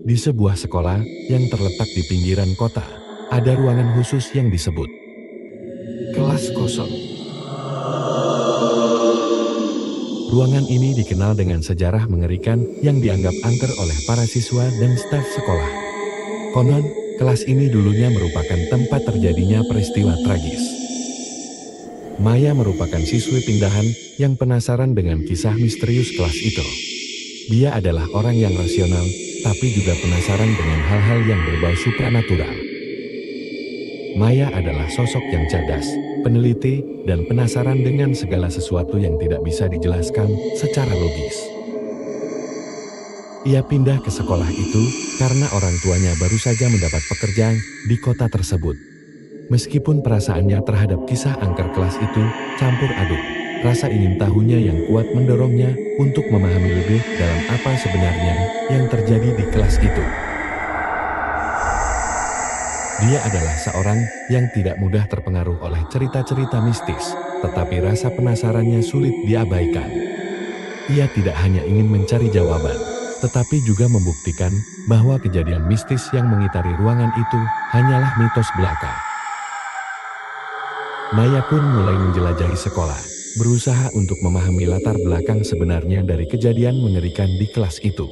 Di sebuah sekolah yang terletak di pinggiran kota, ada ruangan khusus yang disebut kelas kosong. Ruangan ini dikenal dengan sejarah mengerikan yang dianggap angker oleh para siswa dan staf sekolah. Konon, kelas ini dulunya merupakan tempat terjadinya peristiwa tragis. Maya merupakan siswi pindahan yang penasaran dengan kisah misterius kelas itu. Dia adalah orang yang rasional, tapi juga penasaran dengan hal-hal yang berbau supranatural. Maya adalah sosok yang cerdas, peneliti, dan penasaran dengan segala sesuatu yang tidak bisa dijelaskan secara logis. Ia pindah ke sekolah itu karena orang tuanya baru saja mendapat pekerjaan di kota tersebut. Meskipun perasaannya terhadap kisah angker kelas itu campur aduk, rasa ingin tahunya yang kuat mendorongnya untuk memahami lebih dalam apa sebenarnya yang terjadi di kelas itu. Dia adalah seorang yang tidak mudah terpengaruh oleh cerita-cerita mistis, tetapi rasa penasarannya sulit diabaikan. Ia tidak hanya ingin mencari jawaban, tetapi juga membuktikan bahwa kejadian mistis yang mengitari ruangan itu hanyalah mitos belaka. Maya pun mulai menjelajahi sekolah, berusaha untuk memahami latar belakang sebenarnya dari kejadian mengerikan di kelas itu.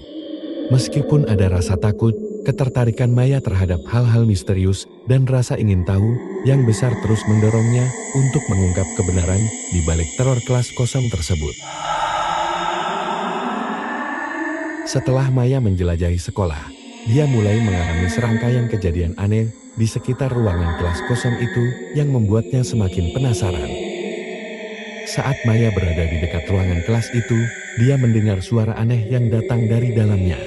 Meskipun ada rasa takut, ketertarikan Maya terhadap hal-hal misterius dan rasa ingin tahu yang besar terus mendorongnya untuk mengungkap kebenaran di balik teror kelas kosong tersebut. Setelah Maya menjelajahi sekolah, dia mulai mengalami serangkaian kejadian aneh di sekitar ruangan kelas kosong itu yang membuatnya semakin penasaran. Saat Maya berada di dekat ruangan kelas itu, dia mendengar suara aneh yang datang dari dalamnya.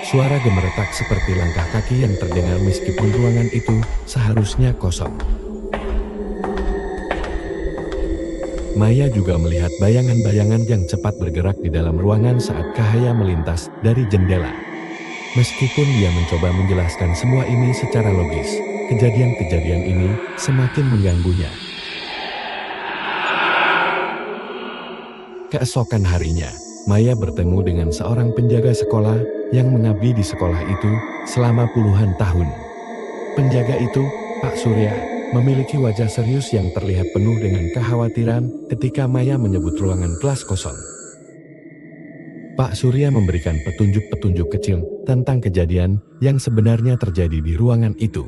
Suara gemeretak seperti langkah kaki yang terdengar meskipun ruangan itu seharusnya kosong. Maya juga melihat bayangan-bayangan yang cepat bergerak di dalam ruangan saat cahaya melintas dari jendela. Meskipun dia mencoba menjelaskan semua ini secara logis, kejadian-kejadian ini semakin mengganggunya. Keesokan harinya, Maya bertemu dengan seorang penjaga sekolah yang mengabdi di sekolah itu selama puluhan tahun. Penjaga itu, Pak Surya, memiliki wajah serius yang terlihat penuh dengan kekhawatiran ketika Maya menyebut ruangan kelas kosong. Pak Surya memberikan petunjuk-petunjuk kecil tentang kejadian yang sebenarnya terjadi di ruangan itu.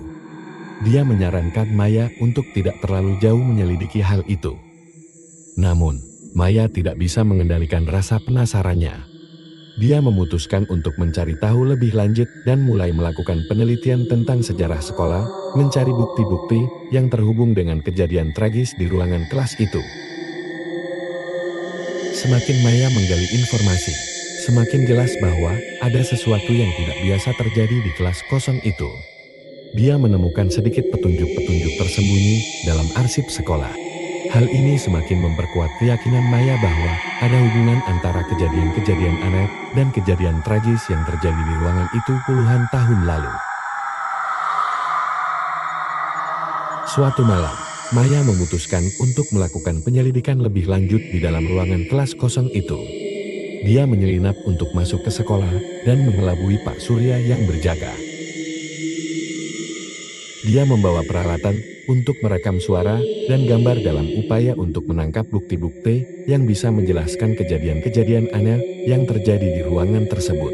Dia menyarankan Maya untuk tidak terlalu jauh menyelidiki hal itu. Namun, Maya tidak bisa mengendalikan rasa penasarannya. Dia memutuskan untuk mencari tahu lebih lanjut dan mulai melakukan penelitian tentang sejarah sekolah, mencari bukti-bukti yang terhubung dengan kejadian tragis di ruangan kelas itu. Semakin Maya menggali informasi, semakin jelas bahwa ada sesuatu yang tidak biasa terjadi di kelas kosong itu. Dia menemukan sedikit petunjuk-petunjuk tersembunyi dalam arsip sekolah. Hal ini semakin memperkuat keyakinan Maya bahwa ada hubungan antara kejadian-kejadian aneh dan kejadian tragis yang terjadi di ruangan itu puluhan tahun lalu. Suatu malam, Maya memutuskan untuk melakukan penyelidikan lebih lanjut di dalam ruangan kelas kosong itu. Dia menyelinap untuk masuk ke sekolah dan mengelabui Pak Surya yang berjaga. Dia membawa peralatan untuk merekam suara dan gambar dalam upaya untuk menangkap bukti-bukti yang bisa menjelaskan kejadian-kejadian aneh yang terjadi di ruangan tersebut.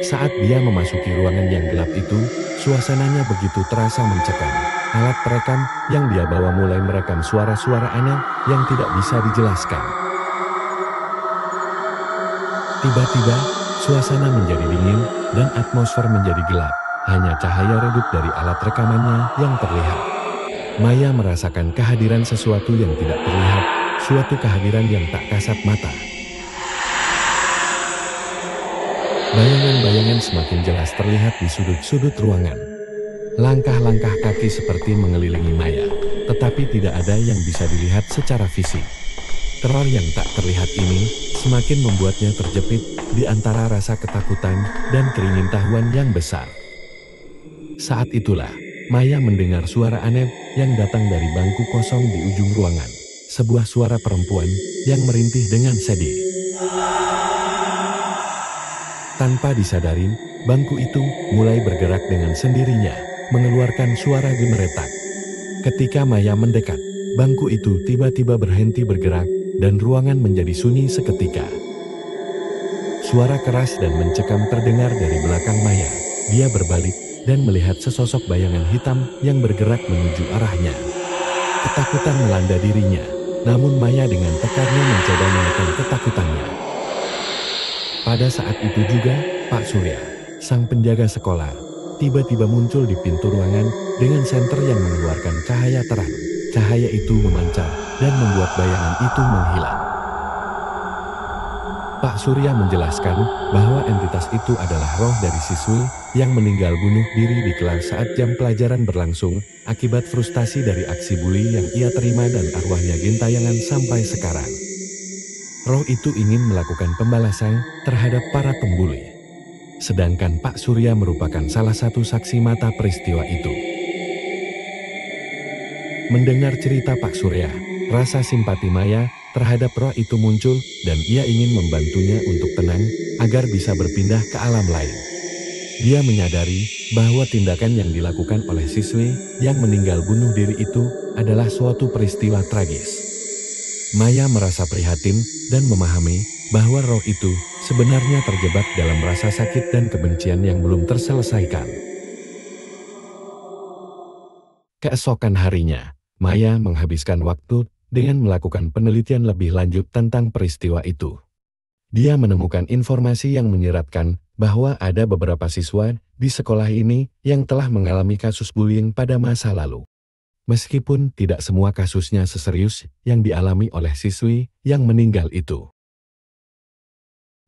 Saat dia memasuki ruangan yang gelap itu, suasananya begitu terasa mencekam. Alat perekam yang dia bawa mulai merekam suara-suara aneh yang tidak bisa dijelaskan. Tiba-tiba, suasana menjadi dingin dan atmosfer menjadi gelap. Hanya cahaya redup dari alat rekamannya yang terlihat. Maya merasakan kehadiran sesuatu yang tidak terlihat, suatu kehadiran yang tak kasat mata. Bayangan-bayangan semakin jelas terlihat di sudut-sudut ruangan. Langkah-langkah kaki seperti mengelilingi Maya, tetapi tidak ada yang bisa dilihat secara fisik. Teror yang tak terlihat ini semakin membuatnya terjepit di antara rasa ketakutan dan keingintahuan yang besar. Saat itulah, Maya mendengar suara aneh yang datang dari bangku kosong di ujung ruangan. Sebuah suara perempuan yang merintih dengan sedih. Tanpa disadari, bangku itu mulai bergerak dengan sendirinya, mengeluarkan suara gemeretak. Ketika Maya mendekat, bangku itu tiba-tiba berhenti bergerak, dan ruangan menjadi sunyi seketika. Suara keras dan mencekam terdengar dari belakang Maya. Dia berbalik dan melihat sesosok bayangan hitam yang bergerak menuju arahnya. Ketakutan melanda dirinya, namun Maya dengan tekarnya mencoba menekan ketakutannya. Pada saat itu juga, Pak Surya, sang penjaga sekolah, tiba-tiba muncul di pintu ruangan dengan senter yang mengeluarkan cahaya terang. Cahaya itu memancar dan membuat bayangan itu menghilang. Pak Surya menjelaskan bahwa entitas itu adalah roh dari siswi yang meninggal bunuh diri di kelas saat jam pelajaran berlangsung akibat frustasi dari aksi bully yang ia terima dan arwahnya gentayangan sampai sekarang. Roh itu ingin melakukan pembalasan terhadap para pembuli. Sedangkan Pak Surya merupakan salah satu saksi mata peristiwa itu. Mendengar cerita Pak Surya, rasa simpati Maya terhadap roh itu muncul dan ia ingin membantunya untuk tenang agar bisa berpindah ke alam lain. Dia menyadari bahwa tindakan yang dilakukan oleh siswi yang meninggal bunuh diri itu adalah suatu peristiwa tragis. Maya merasa prihatin dan memahami bahwa roh itu sebenarnya terjebak dalam rasa sakit dan kebencian yang belum terselesaikan. Keesokan harinya, Maya menghabiskan waktu dengan melakukan penelitian lebih lanjut tentang peristiwa itu. Dia menemukan informasi yang menyeratkan bahwa ada beberapa siswa di sekolah ini yang telah mengalami kasus bullying pada masa lalu. Meskipun tidak semua kasusnya seserius yang dialami oleh siswi yang meninggal itu.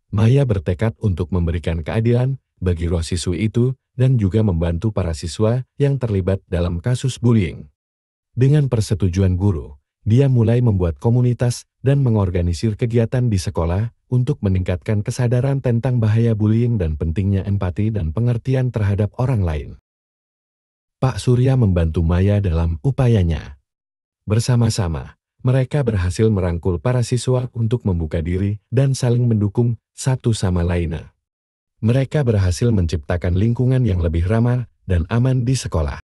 Maya bertekad untuk memberikan keadilan bagi roh siswi itu dan juga membantu para siswa yang terlibat dalam kasus bullying. Dengan persetujuan guru, dia mulai membuat komunitas dan mengorganisir kegiatan di sekolah untuk meningkatkan kesadaran tentang bahaya bullying dan pentingnya empati dan pengertian terhadap orang lain. Pak Surya membantu Maya dalam upayanya. Bersama-sama, mereka berhasil merangkul para siswa untuk membuka diri dan saling mendukung satu sama lainnya. Mereka berhasil menciptakan lingkungan yang lebih ramah dan aman di sekolah.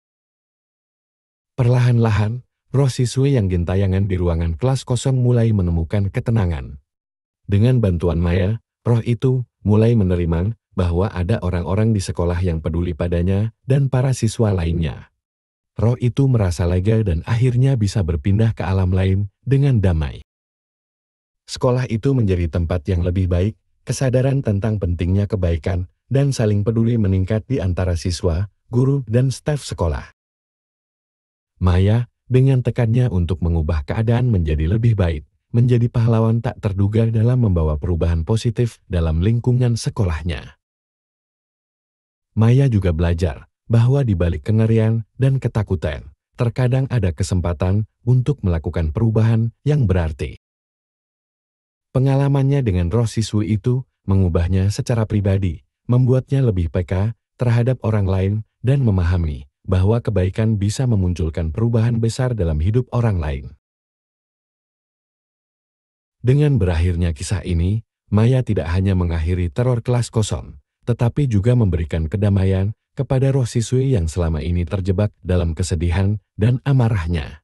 Perlahan-lahan, roh siswi yang gentayangan di ruangan kelas kosong mulai menemukan ketenangan. Dengan bantuan Maya, roh itu mulai menerima bahwa ada orang-orang di sekolah yang peduli padanya dan para siswa lainnya. Roh itu merasa lega dan akhirnya bisa berpindah ke alam lain dengan damai. Sekolah itu menjadi tempat yang lebih baik, kesadaran tentang pentingnya kebaikan dan saling peduli meningkat di antara siswa, guru, dan staf sekolah. Maya, dengan tekannya untuk mengubah keadaan menjadi lebih baik, menjadi pahlawan tak terduga dalam membawa perubahan positif dalam lingkungan sekolahnya. Maya juga belajar bahwa di balik kengerian dan ketakutan, terkadang ada kesempatan untuk melakukan perubahan yang berarti. Pengalamannya dengan roh siswi itu mengubahnya secara pribadi, membuatnya lebih peka terhadap orang lain dan memahami bahwa kebaikan bisa memunculkan perubahan besar dalam hidup orang lain. Dengan berakhirnya kisah ini, Maya tidak hanya mengakhiri teror kelas kosong, tetapi juga memberikan kedamaian kepada roh siswi yang selama ini terjebak dalam kesedihan dan amarahnya.